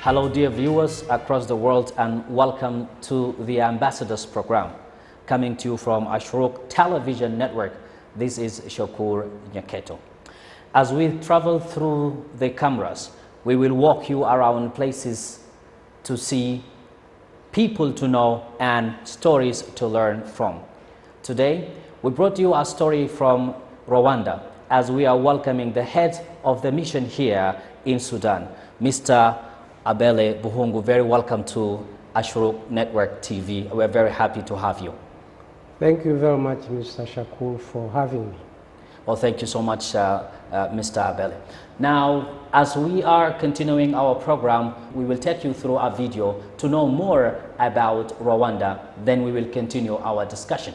Hello, dear viewers across the world, and welcome to the Ambassadors Program, coming to you from Ashrok Television Network. This is Shokur Nyaketo. As we travel through the cameras, we will walk you around places to see, people to know, and stories to learn from. Today, we brought you a story from Rwanda, as we are welcoming the head of the mission here in Sudan, Mr. Abel Buhungu. Very welcome to Ashrok Network TV. We're very happy to have you. Thank you very much, Mr. Shakur, for having me. Well, thank you so much, Mr. Abel. Now, as we are continuing our program, we will take you through a video to know more about Rwanda. Then we will continue our discussion.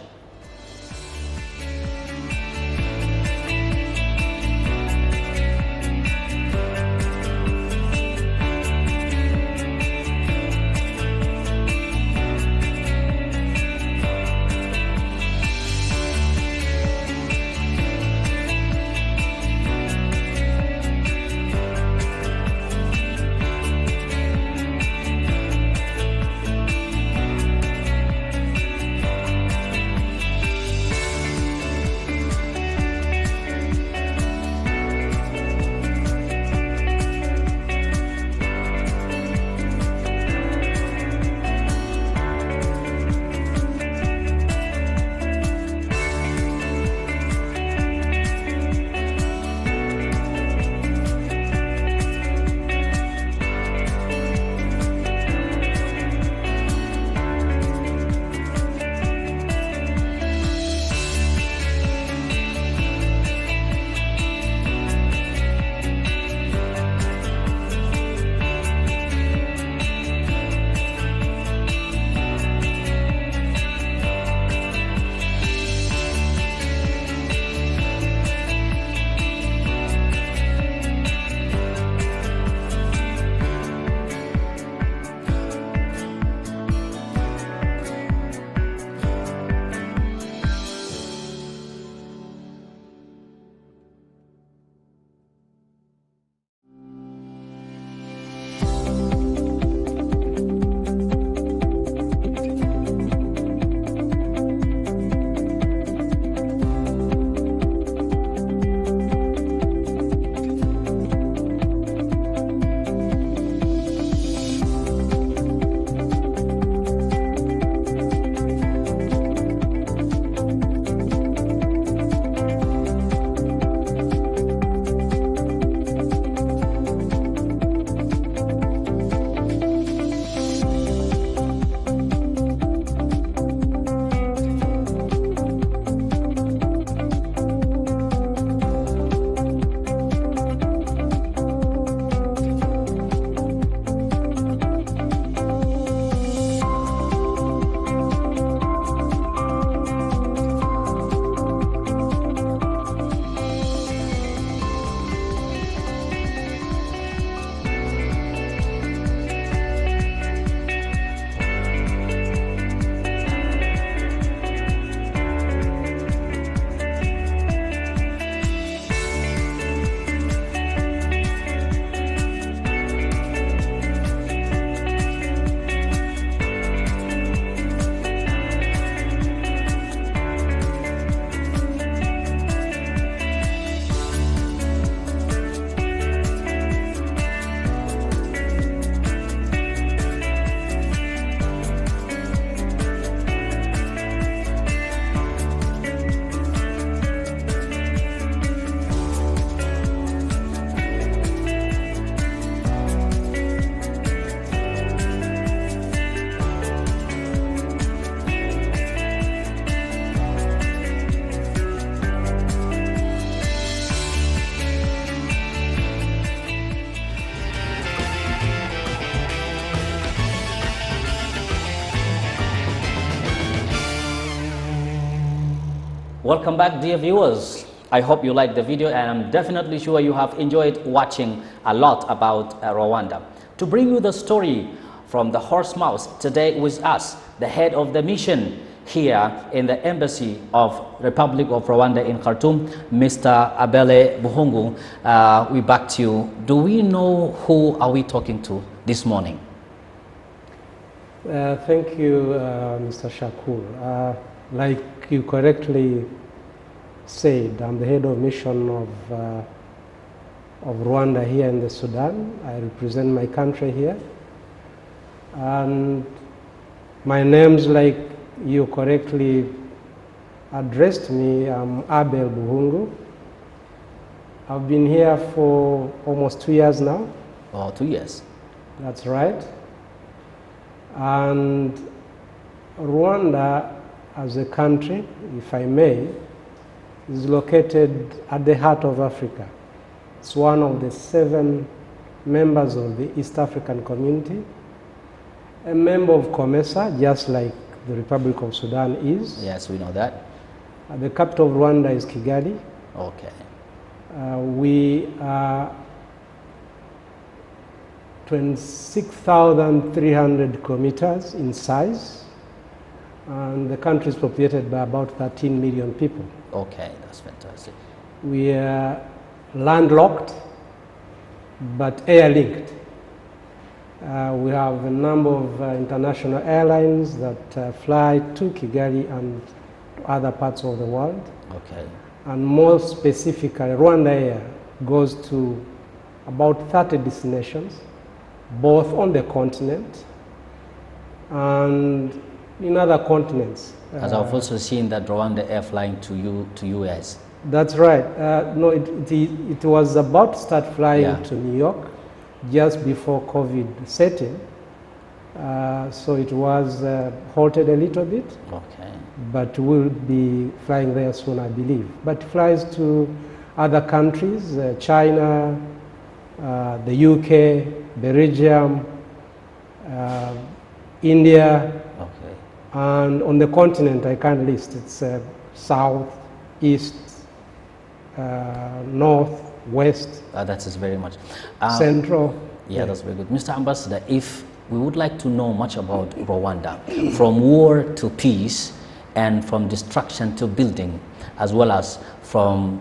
Welcome back, dear viewers. I hope you liked the video, and I'm definitely sure you have enjoyed watching a lot about Rwanda. To bring you the story from the horse mouth, today with us, the head of the mission here in the Embassy of Republic of Rwanda in Khartoum, Mr. Abel Buhungu. We back to you. Do we know who are we talking to this morning? Thank you, Mr. Shakur. Like you correctly said, I'm the head of mission of Rwanda here in the Sudan. I represent my country here. And my name's like you correctly addressed me, I'm Abel Buhungu. I've been here for almost 2 years now. Oh, 2 years. That's right. And Rwanda as a country, if I may, is located at the heart of Africa. It's one of the 7 members of the East African Community, a member of COMESA, just like the Republic of Sudan is. Yes, we know that. The capital of Rwanda is Kigali. Okay. We are 26,300 kilometers in size, and the country is populated by about 13 million people. Okay, that's fantastic. We are landlocked, but air-linked. We have a number of international airlines that fly to Kigali and to other parts of the world. Okay. And more specifically, Rwanda Air goes to about 30 destinations, both on the continent and in other continents. As I've also seen that Rwanda Air flying to US. That's right. No, it was about to start flying to New York just before COVID set in. So it was halted a little bit. Okay. But we'll be flying there soon, I believe. But flies to other countries, China, the UK, Belgium, India, okay. And on the continent I can't list. It's south, east, north, west. That is very much. Central. Yeah, that's very good. Mr. Ambassador, if we would like to know much about Rwanda, from war to peace, and from destruction to building, as well as from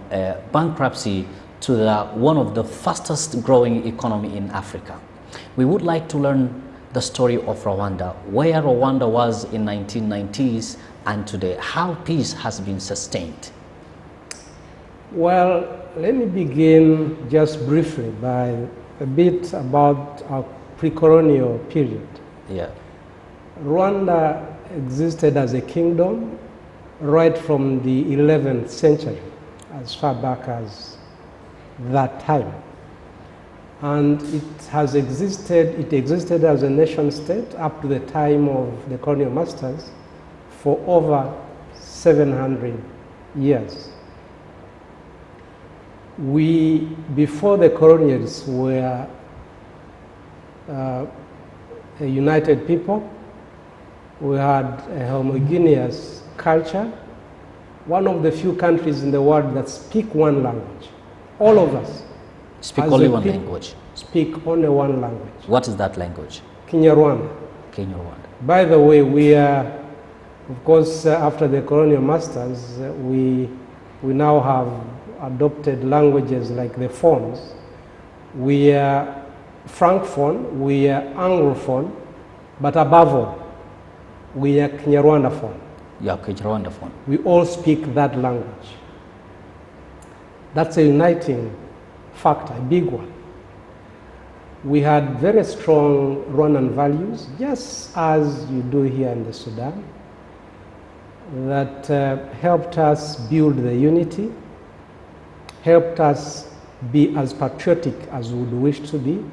bankruptcy to one of the fastest growing economy in Africa. We would like to learn the story of Rwanda, where Rwanda was in 1990s and today, how peace has been sustained. Well, let me begin just briefly by a bit about our pre-colonial period. Yeah. Rwanda existed as a kingdom right from the 11th century, as far back as that time. And it existed as a nation state up to the time of the colonial masters for over 700 years. We, before the colonials, were a united people. We had a homogeneous culture, one of the few countries in the world that speak one language. All of us speak only one language. Speak only one language. What is that language? Kinyarwanda. Kinyarwanda. By the way, we are, of course, after the colonial masters, we now have adopted languages like the phones. We are Francophone, we are Anglophone, but above all, we are Kinyarwandaphone. Yeah, Kinyarwandaphone. We all speak that language. That's a uniting factor, a big one. We had very strong Rwandan values, just as you do here in the Sudan, that helped us build the unity, helped us be as patriotic as we would wish to be.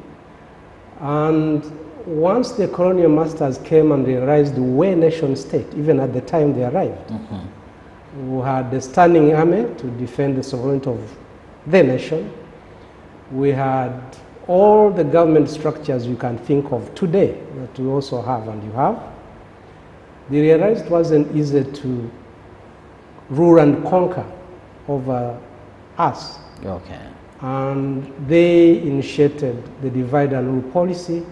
And once the colonial masters came and realized we were a nation state, even at the time they arrived, we had a standing army to defend the sovereignty of the nation. We had all the government structures you can think of today that we also have and you have. They realized it wasn't easy to rule and conquer over us. Okay. And they initiated the divide and rule policy.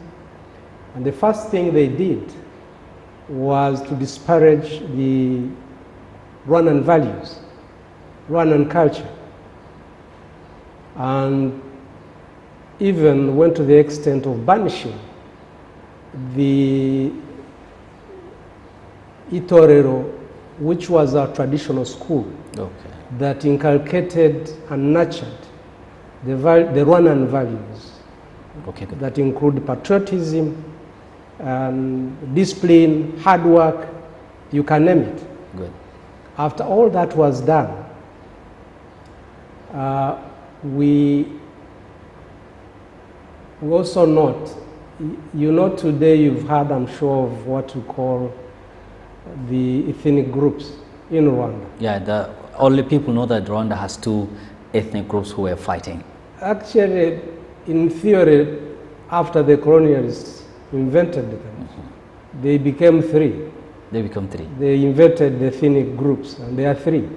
And the first thing they did was to disparage the Rwandan values, Rwandan culture, and even went to the extent of banishing the Itorero, which was our traditional school, that inculcated and nurtured the Rwandan values that include patriotism, discipline, hard work, you can name it. Good. After all that was done, we also note, you know, today you've heard, I'm sure, of what we call the ethnic groups in Rwanda. Yeah, the only people know that Rwanda has two ethnic groups who are fighting. Actually, in theory, after the colonialists invented them, they became three. They become three. They invented the ethnic groups, and there are three.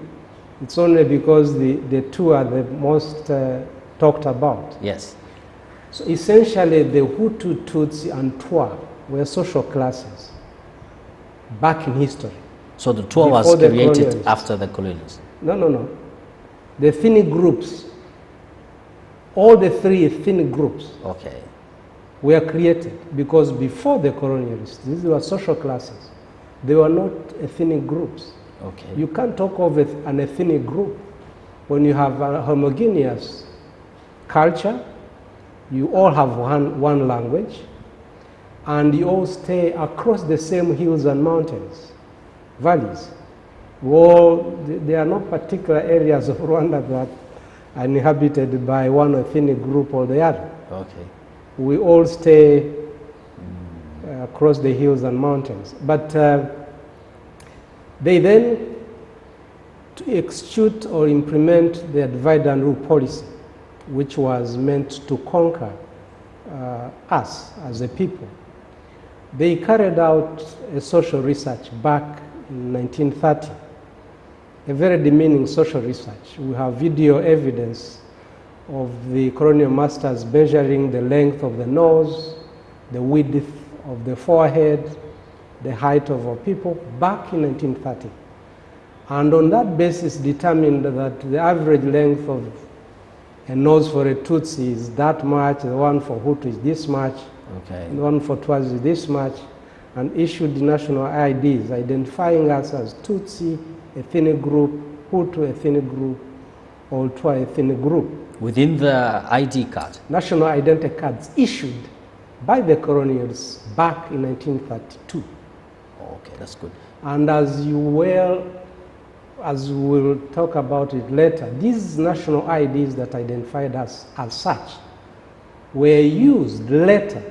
It's only because the two are the most talked about. Yes. So essentially, the Hutu, Tutsi, and Twa were social classes back in history. So the Twa was created after the colonialists? No. The ethnic groups, all the three ethnic groups were created because before the colonialists, these were social classes. They were not ethnic groups. You can't talk of an ethnic group when you have a homogeneous culture, you all have one language, and you all stay across the same hills and mountains, valleys. There are no particular areas of Rwanda that are inhabited by one ethnic group or the other. We all stay across the hills and mountains. But they then, to execute or implement their divide and rule policy, which was meant to conquer us as a people, they carried out a social research back in 1930, a very demeaning social research. We have video evidence of the colonial masters measuring the length of the nose, the width of the forehead, the height of our people back in 1930. And on that basis determined that the average length of a nose for a Tutsi is that much, the one for Hutu is this much, the one for Twa is this much, and issued national IDs identifying us as Tutsi ethnic group, Hutu ethnic group, or Twa ethnic group. Within the ID card? National identity cards issued by the colonials back in 1932. Okay, that's good. And as we'll talk about it later, these national IDs that identified us as such were used later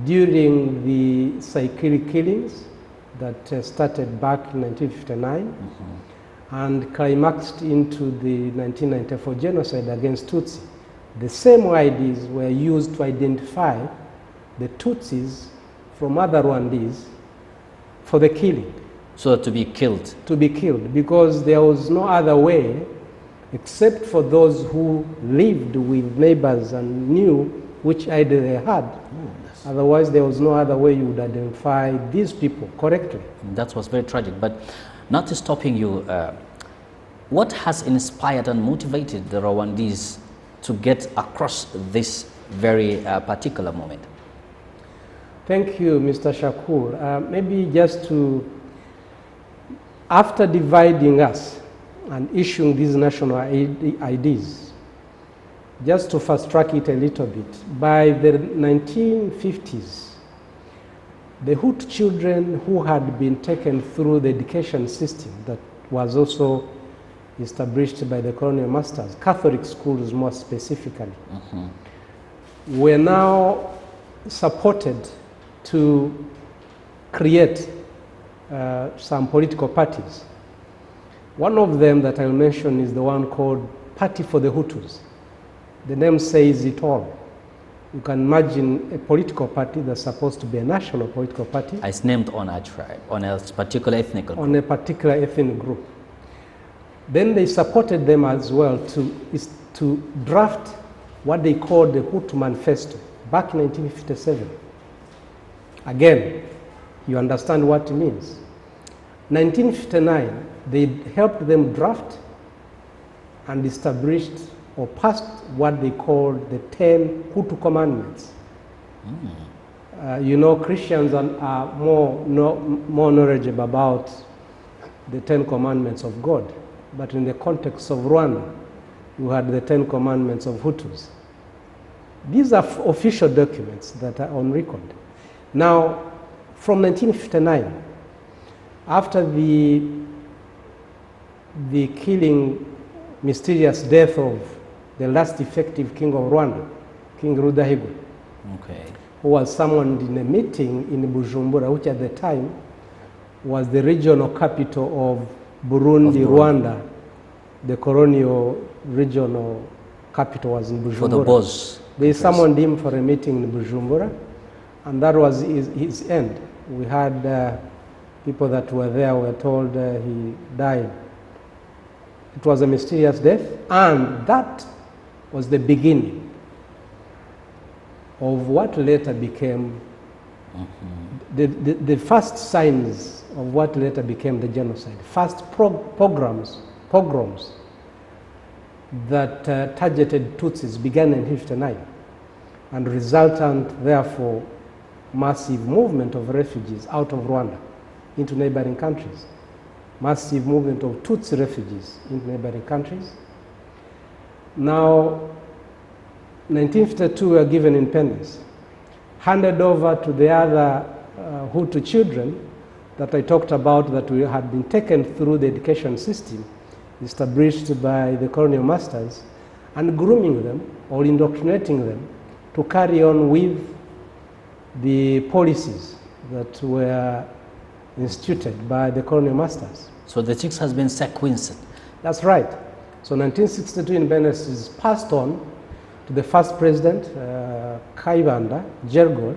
during the Saikiri killings that started back in 1959 and climaxed into the 1994 genocide against Tutsi. The same IDs were used to identify the Tutsis from other Rwandese for the killing. So to be killed? To be killed, because there was no other way except for those who lived with neighbors and knew which ID they had. Otherwise, there was no other way you would identify these people correctly. That was very tragic. But not stopping you, what has inspired and motivated the Rwandese to get across this very particular moment? Thank you, Mr. Shakur. Maybe just to, after dividing us and issuing these national IDs, just to fast track it a little bit, by the 1950s, the Hutu children who had been taken through the education system that was also established by the colonial masters, Catholic schools more specifically, were now supported to create some political parties. One of them that I'll mention is the one called Party for the Hutus. The name says it all. You can imagine a political party that's supposed to be a national political party. It's named on a tribe, on a particular ethnic group. On a particular ethnic group. Then they supported them as well to draft what they called the Hutu Manifesto back in 1957. Again, you understand what it means. 1959, they helped them draft and established or passed what they called the 10 Hutu Commandments. You know, Christians are more knowledgeable about the 10 Commandments of God. But in the context of Rwanda, you had the 10 Commandments of Hutus. These are official documents that are on record. Now, from 1959, after the killing, mysterious death of the last effective king of Rwanda, King Rudahigwa, who was summoned in a meeting in Bujumbura, which at the time was the regional capital of Burundi, Rwanda. The colonial regional capital was in Bujumbura. For the boss. They summoned him for a meeting in Bujumbura, and that was his end. We had people that were there were told he died. It was a mysterious death, and that was the beginning of what later became the first signs of what later became the genocide. First pogroms that targeted Tutsis began in 1959, and resultant, therefore, massive movement of refugees out of Rwanda into neighboring countries. Massive movement of Tutsi refugees into neighboring countries. Now, 1952, we were given independence, handed over to the other Hutu children that I talked about that we had been taken through the education system established by the colonial masters, and grooming them or indoctrinating them to carry on with the policies that were instituted by the colonial masters. So the chicks has been sequenced. That's right. So 1962 independence is passed on to the first president, Kayibanda Gergol,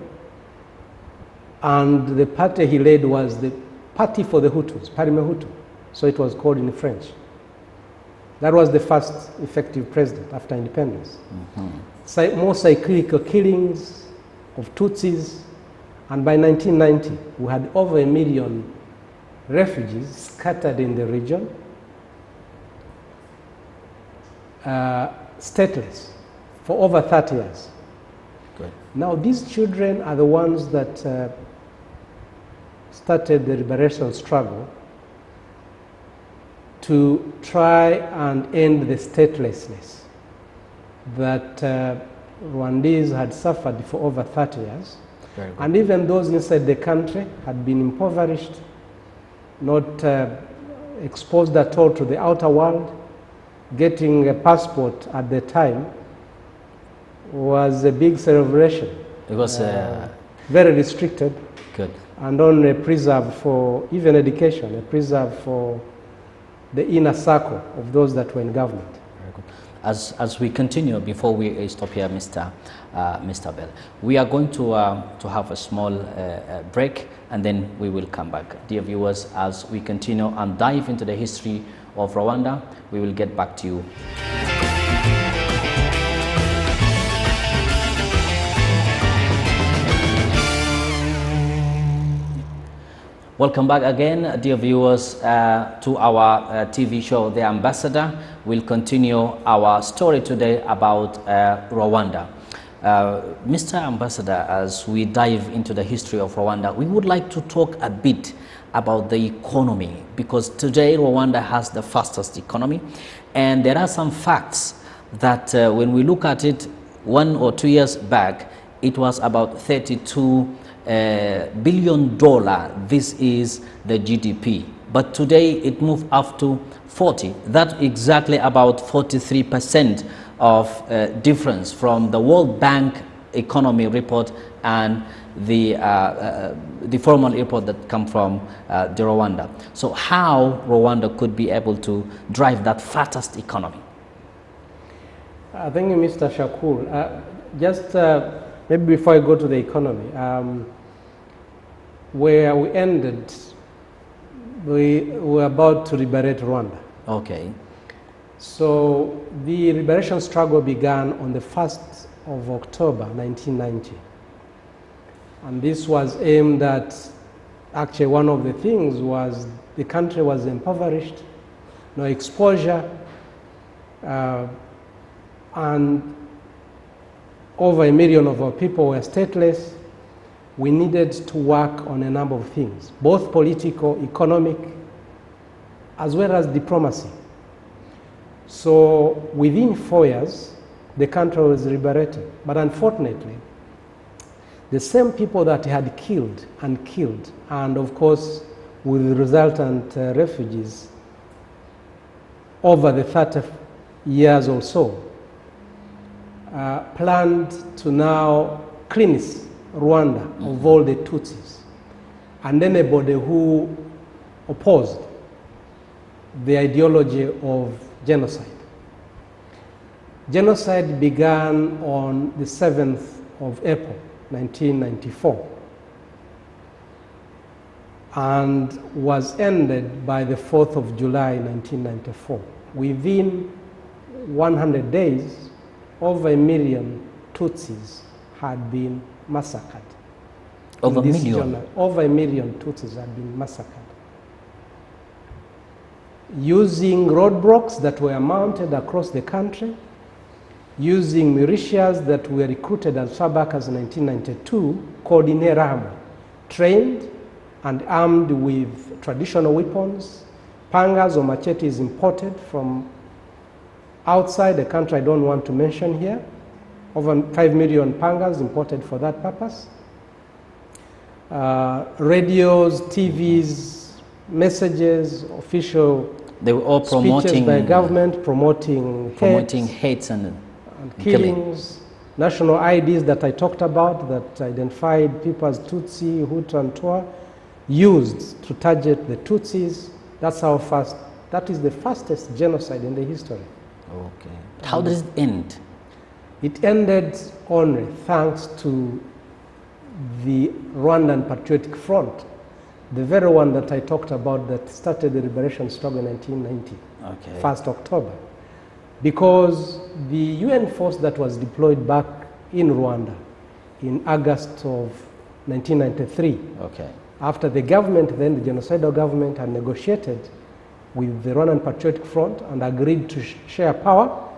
and the party he led was the Party for the Hutus, Parime Hutu, so it was called in French. That was the first effective president after independence. More cyclical killings of Tutsis, and by 1990 we had over 1 million refugees scattered in the region, stateless for over 30 years. Good. Now these children are the ones that started the liberation struggle to try and end the statelessness that Rwandese had suffered for over 30 years. And even those inside the country had been impoverished, not exposed at all to the outer world. Getting a passport at the time was a big celebration. It was very restricted. Good. And only preserved for even education, a preserve for the inner circle of those that were in government. Very good. As we continue, before we stop here, Mr. Abel, we are going to have a small break, and then we will come back. Dear viewers, as we continue and dive into the history of Rwanda, we will get back to you. Welcome back again, dear viewers, to our TV show, The Ambassador. We'll continue our story today about Rwanda. Mr. Ambassador, as we dive into the history of Rwanda, we would like to talk a bit about the economy, because today Rwanda has the fastest economy, and there are some facts that when we look at it 1 or 2 years back, it was about $32 billion. This is the GDP, but today it moved up to 40. That's exactly about 43% of difference from the World Bank economy report and the formal report that come from the Rwanda. So how Rwanda could be able to drive that fastest economy? Thank you, Mr. Shakur. Just maybe before I go to the economy, where we ended, we were about to liberate Rwanda. Okay. So the liberation struggle began on the 1st of October 1990. And this was aimed at Actually, one of the things was the country was impoverished, no exposure, and over 1 million of our people were stateless. We needed to work on a number of things, both political, economic, as well as diplomacy. So within 4 years, the country was liberated. But unfortunately, the same people that had killed, and of course, with the resultant refugees over the 30 years or so, planned to now cleanse Rwanda of all the Tutsis and anybody who opposed the ideology of genocide. Genocide began on the 7th of April, 1994, and was ended by the 4th of July, 1994. Within 100 days, over 1 million Tutsis had been massacred. Over 1 million? Over 1 million Tutsis had been massacred. Using roadblocks that were mounted across the country, using militias that were recruited as far back as 1992, called Interahamwe, trained and armed with traditional weapons, pangas or machetes imported from outside the country I don't want to mention here. Over 5 million pangas imported for that purpose. Radios, TVs, messages, official they were all promoting speeches by government, promoting hate and killings, national IDs that I talked about that identified people as Tutsi, Hutu, and Twa, used to target the Tutsis. That's how fast. That is the fastest genocide in the history. Okay. How does it end? It ended only thanks to the Rwandan Patriotic Front, the very one that I talked about that started the liberation struggle in 1990, okay. 1st October. Because the UN force that was deployed back in Rwanda in August of 1993, okay. after the government, then the genocidal government, had negotiated with the Rwandan Patriotic Front and agreed to share power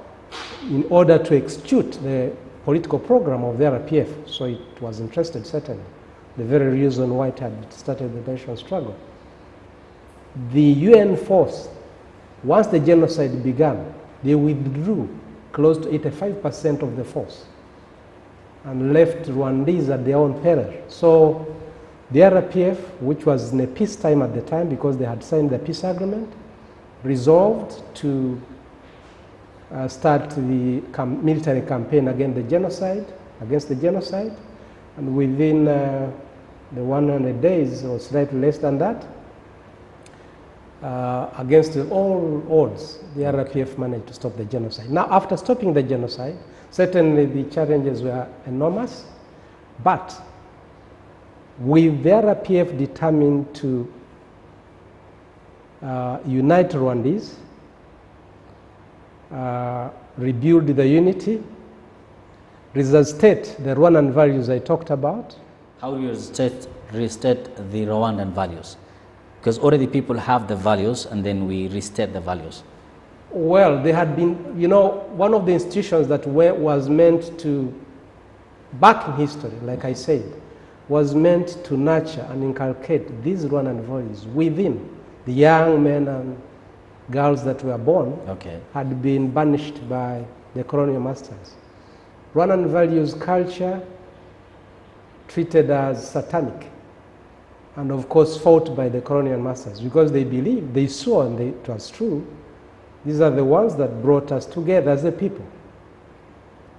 in order to execute the political program of the RPF. So it was interested, certainly, the very reason why it had started the liberation struggle. The UN force, once the genocide began, they withdrew close to 85% of the force and left Rwandese at their own peril. So the RPF, which was in a peacetime at the time because they had signed the peace agreement, resolved to start the military campaign against the genocide, and within the 100 days or slightly less than that, against all odds, the RPF managed to stop the genocide. Now, after stopping the genocide, certainly the challenges were enormous, but with the RPF determined to unite Rwandese, rebuild the unity, restate the Rwandan values I talked about. How do you restate the Rwandan values? Because already people have the values and then we restate the values. Well, they had been, one of the institutions that was meant to, back in history, like I said, was meant to nurture and inculcate these Rwandan values within the young men and girls that were born, okay. had been banished by the colonial masters. Rwandan values culture treated as satanic, and of course fought by the colonial masters because they believed, they saw, and it was true, these are the ones that brought us together as a people.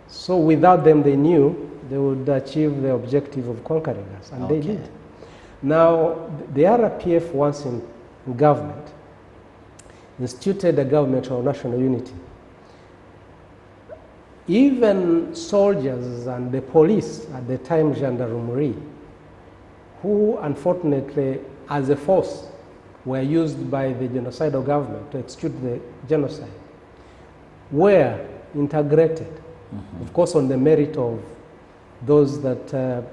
So without them, they knew they would achieve the objective of conquering us, and okay. they did. Now, the RPF, once in government, instituted a government of national unity. Even soldiers and the police at the time, gendarmerie, who unfortunately, as a force, were used by the genocidal government to execute the genocide, were integrated, of course, on the merit of those that,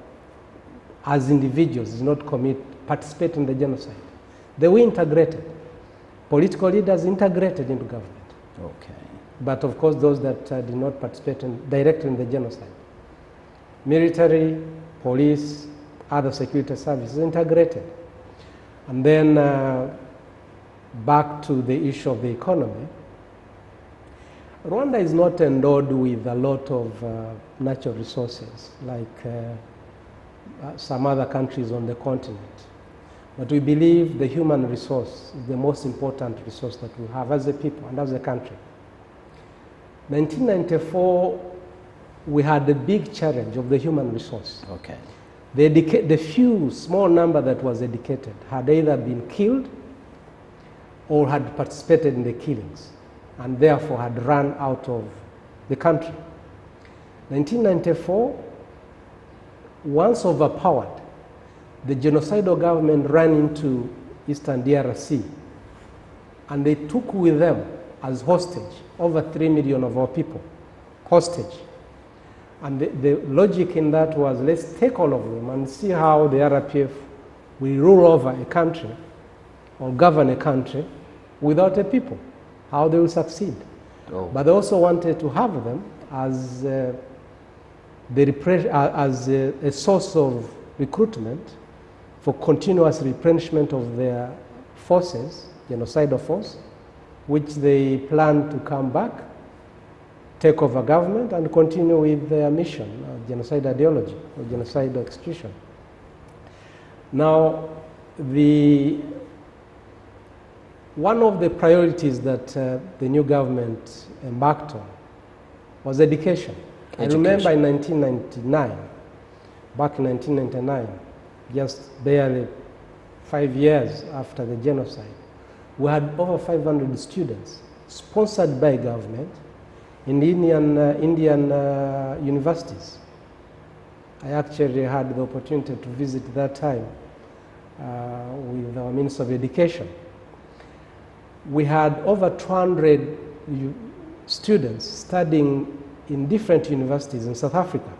as individuals, did not commit participate in the genocide. They were integrated. Political leaders integrated into government. Okay. But of course, those that did not participate directly in the genocide. Military, police, other security services integrated. And then back to the issue of the economy. Rwanda is not endowed with a lot of natural resources like some other countries on the continent. But we believe the human resource is the most important resource that we have as a people and as a country. 1994, we had the big challenge of the human resource. Okay. The few small number that was educated had either been killed or had participated in the killings and therefore had run out of the country. 1994, once overpowered, the genocidal government ran into Eastern DRC and they took with them as hostage over 3 million of our people, hostage. And the logic in that was, let's take all of them and see how the RPF will rule over a country or govern a country without a people, how they will succeed. Oh. But they also wanted to have them as, a source of recruitment for continuous replenishment of their forces, genocidal force, which they plan to come back, take over government, and continue with their mission, genocide ideology or genocide execution. Now, one of the priorities that the new government embarked on was education. I remember in 1999, back in 1999, just barely 5 years after the genocide, we had over 500 students sponsored by government in Indian universities. I actually had the opportunity to visit that time with our Minister of Education. We had over 200 students studying in different universities in South Africa.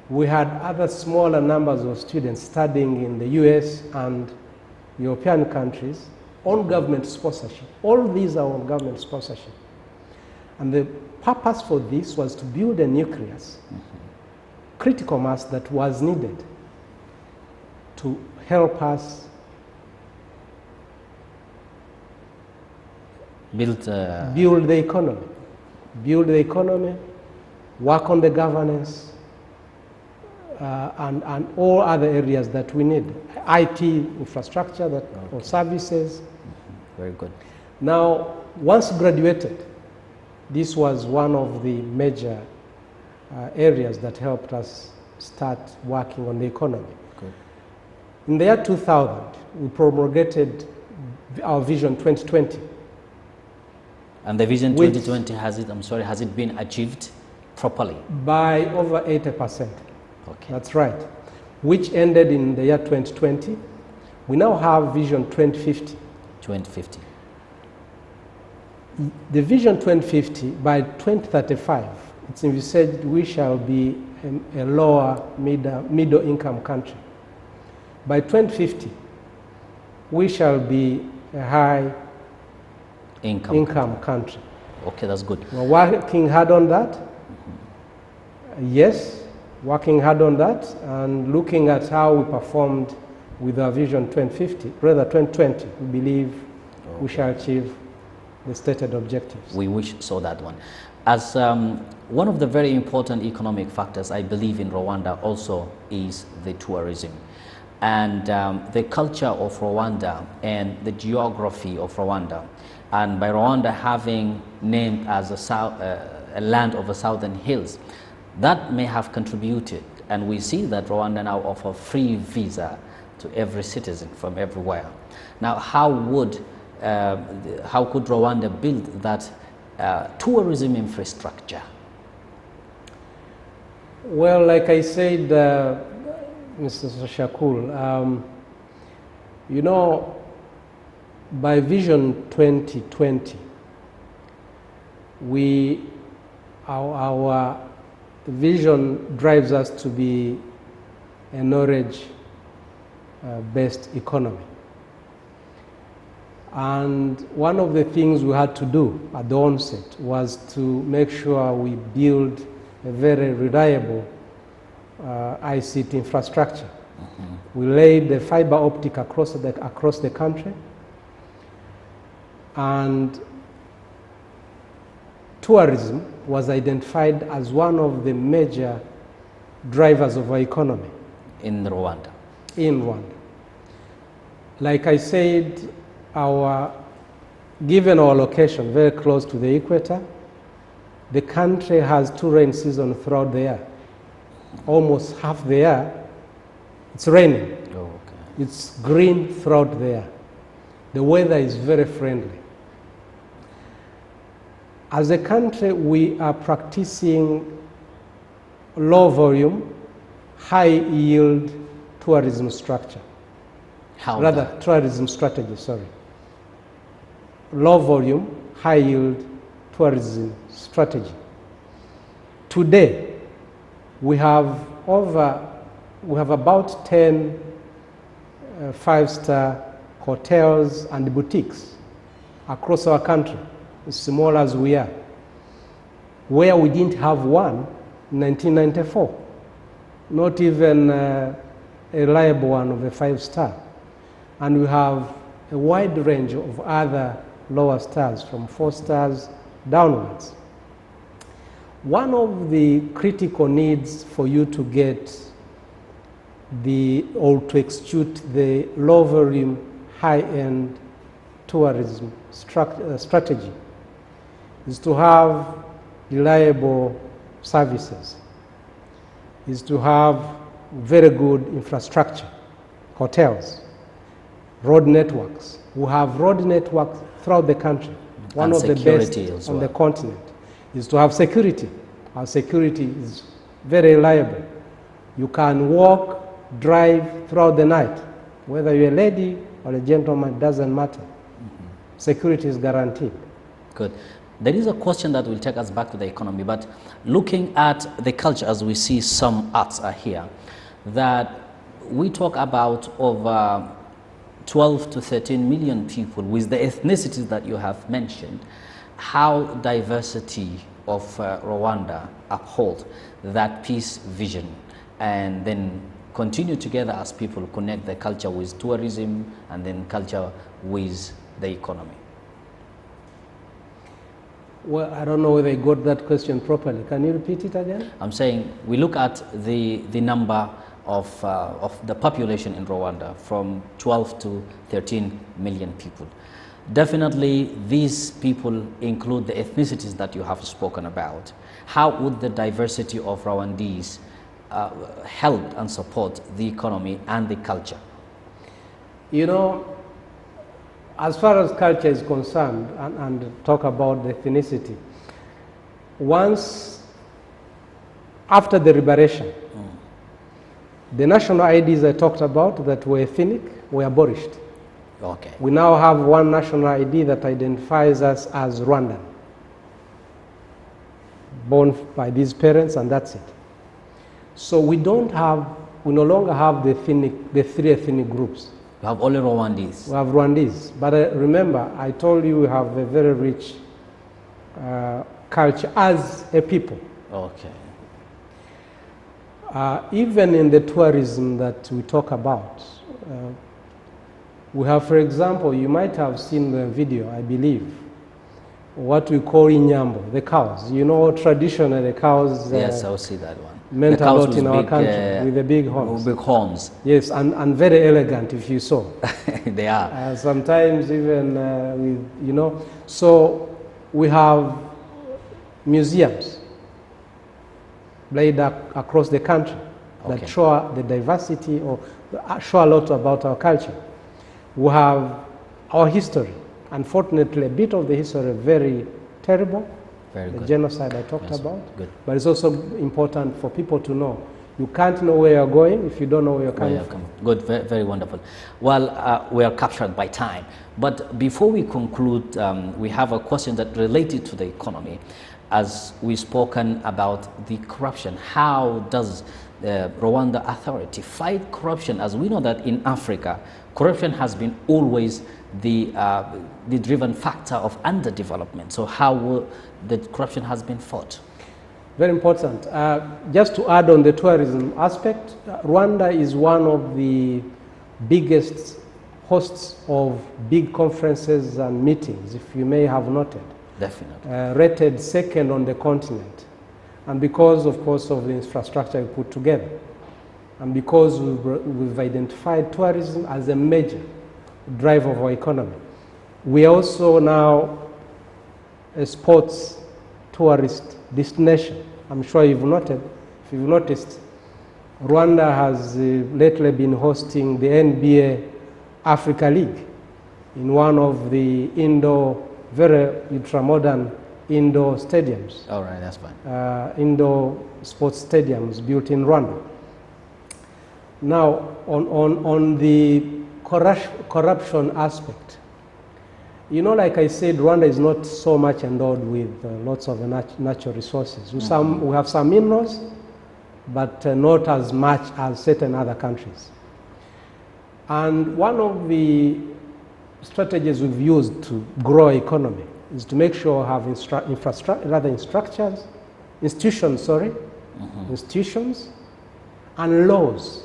We had other smaller numbers of students studying in the US and European countries on government sponsorship. All these are on government sponsorship. And the purpose for this was to build a nucleus, critical mass that was needed to help us build the economy, work on the governance, and all other areas that we need. IT infrastructure or services. Very good. Now, once graduated, this was one of the major areas that helped us start working on the economy. Good. In the year 2000, we promulgated our Vision 2020. And the Vision 2020, has it been achieved properly? By over 80%. Okay. That's right. Which ended in the year 2020. We now have Vision 2050. 2050. The Vision 2050, by 2035, it's envisaged we shall be a lower middle income country. By 2050, we shall be a high income country. Okay, that's good. We're working hard on that. Yes, working hard on that and looking at how we performed with our Vision 2050, rather 2020. We believe we shall achieve the stated objectives. We wish so that one. As one of the very important economic factors, I believe, in Rwanda also is the tourism. And the culture of Rwanda and the geography of Rwanda, and by Rwanda having named as a land of the southern hills, that may have contributed. And we see that Rwanda now offers free visa to every citizen from everywhere. Now, how could Rwanda build that tourism infrastructure? Well, like I said, Mr. Shakul, you know, by Vision 2020, our vision drives us to be a knowledge based economy. And one of the things we had to do at the onset was to make sure we build a very reliable ICT infrastructure. We laid the fiber optic across the country, and tourism was identified as one of the major drivers of our economy. In Rwanda? In Rwanda. Like I said, given our location very close to the equator, the country has 2 rain seasons throughout the year. Almost half the year, it's raining. Oh, okay. It's green throughout the year. The weather is very friendly. As a country, we are practicing low volume, high yield tourism structure. Tourism strategy, sorry. Low volume, high yield tourism strategy. Today, we have about 10 5-star hotels and boutiques across our country, as small as we are, where we didn't have one in 1994, not even a reliable one of a 5-star. And we have a wide range of other lower stars, from 4 stars downwards. One of the critical needs for you to get or to execute the low volume, high-end tourism strategy is to have reliable services, is to have very good infrastructure, hotels, road networks. We have road networks throughout the country. One of the best on the continent is to have security. Our security is very reliable. You can walk, drive throughout the night. Whether you're a lady or a gentleman, it doesn't matter. Security is guaranteed. Good. There is a question that will take us back to the economy, but looking at the culture, as we see some arts are here, that we talk about over 12 to 13 million people with the ethnicities that you have mentioned. How diversity of Rwanda uphold that peace vision and then continue together as people connect the culture with tourism and then culture with the economy? Well, I don't know whether I got that question properly. Can you repeat it again? I'm saying we look at the number of the population in Rwanda from 12 to 13 million people. Definitely these people include the ethnicities that you have spoken about. How would the diversity of Rwandese help and support the economy and the culture? You know, as far as culture is concerned, and talk about the ethnicity, once after the liberation, the national IDs I talked about that were ethnic were abolished. Okay. We now have one national ID that identifies us as Rwandan, born by these parents, and that's it. So we no longer have the 3 ethnic groups. We have only Rwandese. We have Rwandese. But remember, I told you we have a very rich culture as a people. Okay. Even in the tourism that we talk about, we have, for example, you might have seen the video, I believe, what we call Inyambo, the cows. You know, traditionally cows... yes, I'll see that one. Meant a lot in our country, with the big horns. Big horns. Yes, and very elegant, if you saw. They are. Sometimes even with, you know. So we have museums laid across the country that show the diversity or show a lot about our culture. We have our history. Unfortunately, a bit of the history is very terrible. Very the good. genocide I talked about. Good. But it's also important for people to know. You can't know where you're going if you don't know where you're coming from. Good, very, very wonderful. Well, we are captured by time. But before we conclude, we have a question that related to the economy. As we've spoken about the corruption, how does Rwanda Authority fight corruption, as we know that in Africa, corruption has been always the driven factor of underdevelopment. So how will the corruption has been fought? Very important. Just to add on the tourism aspect, Rwanda is one of the biggest hosts of big conferences and meetings, if you may have noted. Definitely. Rated second on the continent. And because, of course, of the infrastructure we put together. And because we've identified tourism as a major driver of our economy. We are also now a sports tourist destination. I'm sure you've noted, if you've noticed, Rwanda has lately been hosting the NBA Africa League in one of the very ultra-modern indoor stadiums. All right, that's fine. Indoor sports stadiums built in Rwanda. Now, on the corruption aspect, you know, like I said, Rwanda is not so much endowed with lots of natural resources. We have some minerals, but not as much as certain other countries. And one of the strategies we've used to grow our economy is to make sure we have institutions and laws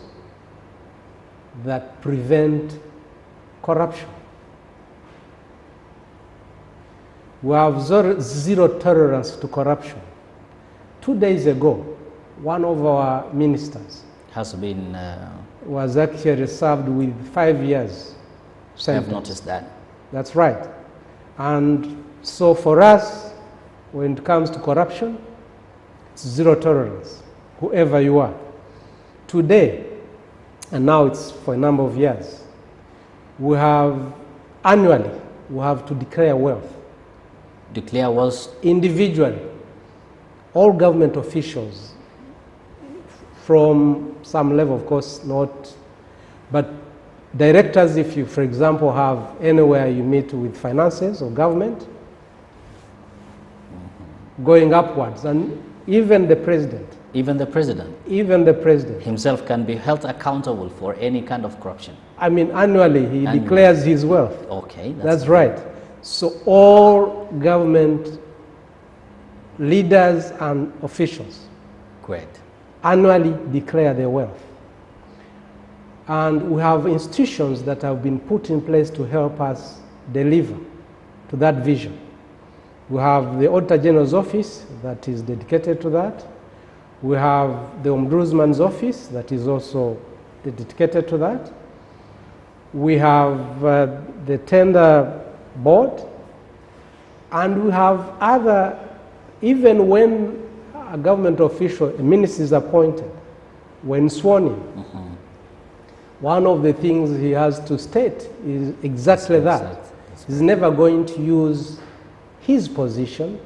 that prevent corruption. We have zero tolerance to corruption. 2 days ago, one of our ministers has been was actually served with 5 years sentence. I have noticed that. That's right. And so for us, when it comes to corruption, it's zero tolerance, whoever you are. Today, and now it's for a number of years, annually, we have to declare wealth. Declare wealth? Individually. All government officials, from some level, of course, not, but directors, if you, for example, have anywhere you meet with finances or government, going upwards, and even the president. Even the president? Even the president. Himself can be held accountable for any kind of corruption? I mean, annually, he declares his wealth. Okay. That's right. So all government leaders and officials great annually declare their wealth. And we have institutions that have been put in place to help us deliver to that vision. We have the Auditor General's Office that is dedicated to that. We have the Ombudsman's Office that is also dedicated to that. We have the Tender Board, and we have other, even when a government official, a minister is appointed, when sworn in, one of the things he has to state is exactly that. He's never going to use his position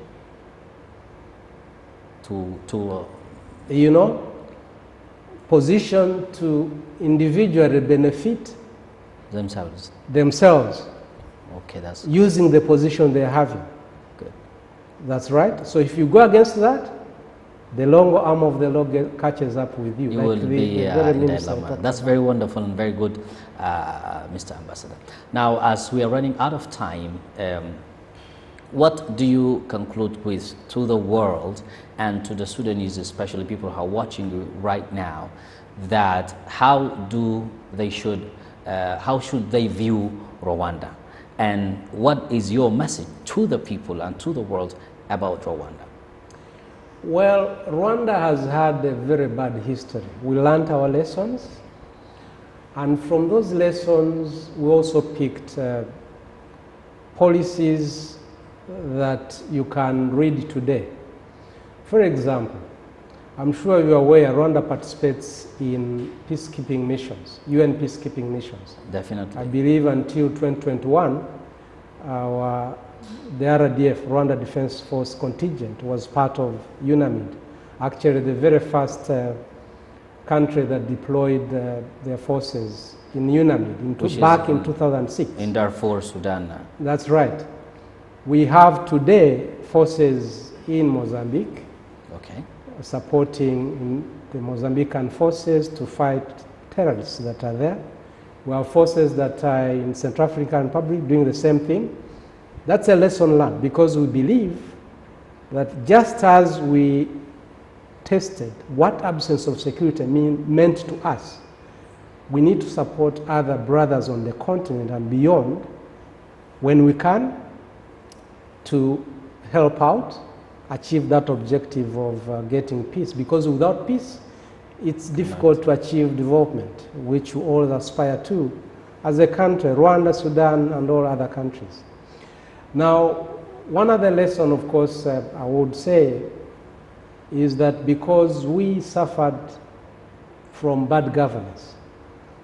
position to individually benefit themselves. Okay, that's using the position they're having. good. That's right. So if you go against that, the long arm of the law catches up with you. You will be in dilemma. That's very wonderful and very good, Mr. Ambassador. Now, as we are running out of time, what do you conclude with to the world and to the Sudanese, especially people who are watching you right now, that how should they view Rwanda? And what is your message to the people and to the world about Rwanda? Well, Rwanda has had a very bad history. We learned our lessons, and from those lessons, we also picked policies that you can read today. For example, I'm sure you're aware Rwanda participates in peacekeeping missions, UN peacekeeping missions. Definitely. I believe until 2021, the RDF, Rwanda Defense Force contingent, was part of UNAMID. Actually, the very first country that deployed their forces in UNAMID back in 2006. In Darfur, Sudan. That's right. We have today forces in Mozambique, okay, supporting the Mozambican forces to fight terrorists that are there. We have forces that are in Central African Republic doing the same thing. That's a lesson learned, because we believe that just as we tested what absence of security meant to us, we need to support other brothers on the continent and beyond when we can, to help out, achieve that objective of getting peace. Because without peace, it's difficult to achieve development, which we all aspire to as a country, Rwanda, Sudan, and all other countries. Now, one other lesson, of course, I would say, is that because we suffered from bad governance,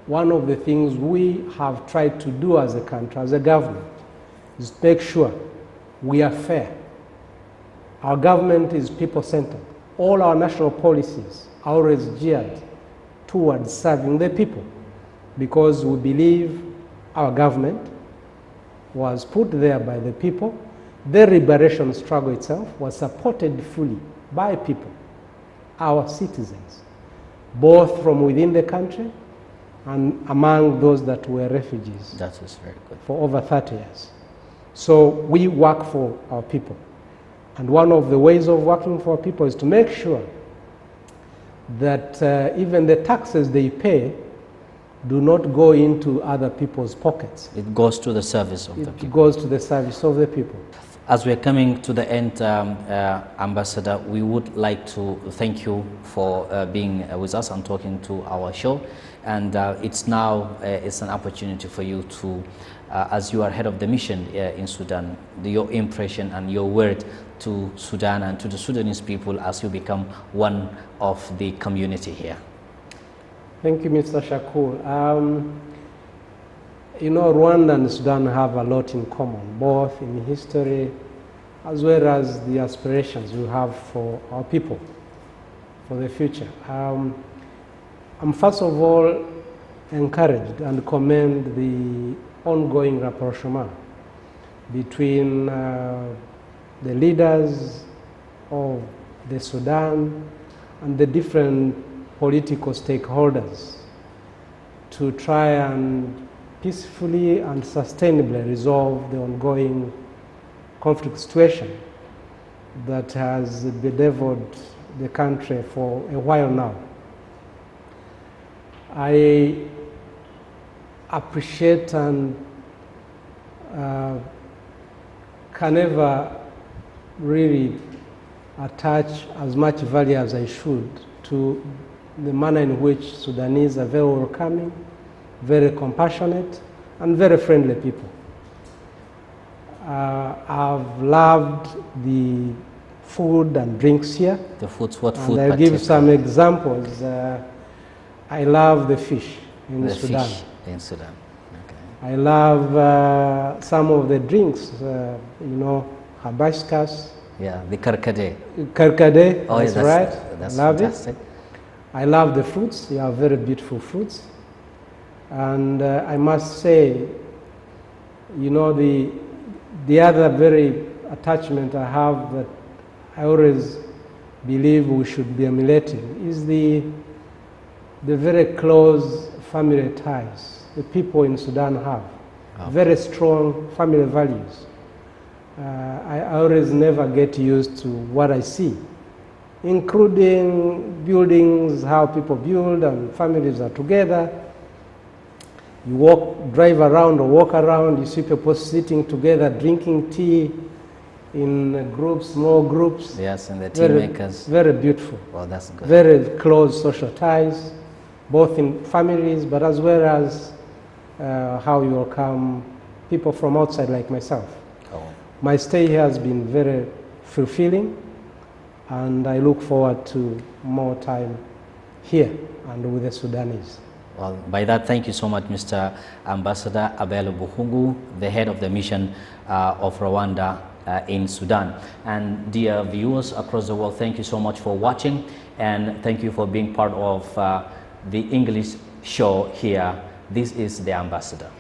one of the things we have tried to do as a country, as a government, is to make sure we are fair. Our government is people-centered. All our national policies are always geared towards serving the people, because we believe our government was put there by the people. The liberation struggle itself was supported fully by people, our citizens, both from within the country and among those that were refugees. That is very good. For over 30 years. So we work for our people. And one of the ways of working for people is to make sure that even the taxes they pay do not go into other people's pockets. It goes to the service of the people. It goes to the service of the people. As we're coming to the end, Ambassador, we would like to thank you for being with us and talking to our show. And it's now it's an opportunity for you to, as you are head of the mission in Sudan, your impression and your word to Sudan and to the Sudanese people as you become one of the community here. Thank you, Mr. Shakur. You know, Rwanda and Sudan have a lot in common, both in history as well as the aspirations we have for our people, for the future. I'm first of all encouraged and commend the ongoing rapprochement between the leaders of the Sudan and the different political stakeholders to try and peacefully and sustainably resolve the ongoing conflict situation that has bedeviled the country for a while now. I appreciate and can never really attach as much value as I should to the manner in which Sudanese are very welcoming, very compassionate, and very friendly people. I've loved the food and drinks here. The foods, what food? And I'll give some examples. I love the fish in Sudan. Fish in Sudan. Okay. I love some of the drinks, you know, hibiscus. Yeah, the karkade. Karkade, oh, that's yeah, right. That's love fantastic. it. I love the fruits. You have very beautiful fruits. And I must say, you know, the other very attachment I have that I always believe we should be emulating is the very close family ties the people in Sudan have. Okay. Very strong family values. I always never get used to what I see, including buildings, how people build and families are together. You drive around or walk around, you see people sitting together, drinking tea in groups, small groups. Yes, and the tea makers. Very beautiful. Well, that's good. Very close social ties, both in families, but as well as how you welcome people from outside like myself. Oh. My stay here has been very fulfilling, and I look forward to more time here and with the Sudanese. Well, by that, thank you so much, Mr. Ambassador Abel Buhungu, the head of the mission of Rwanda in Sudan. And dear viewers across the world, thank you so much for watching, and thank you for being part of the English show here. This is The Ambassador.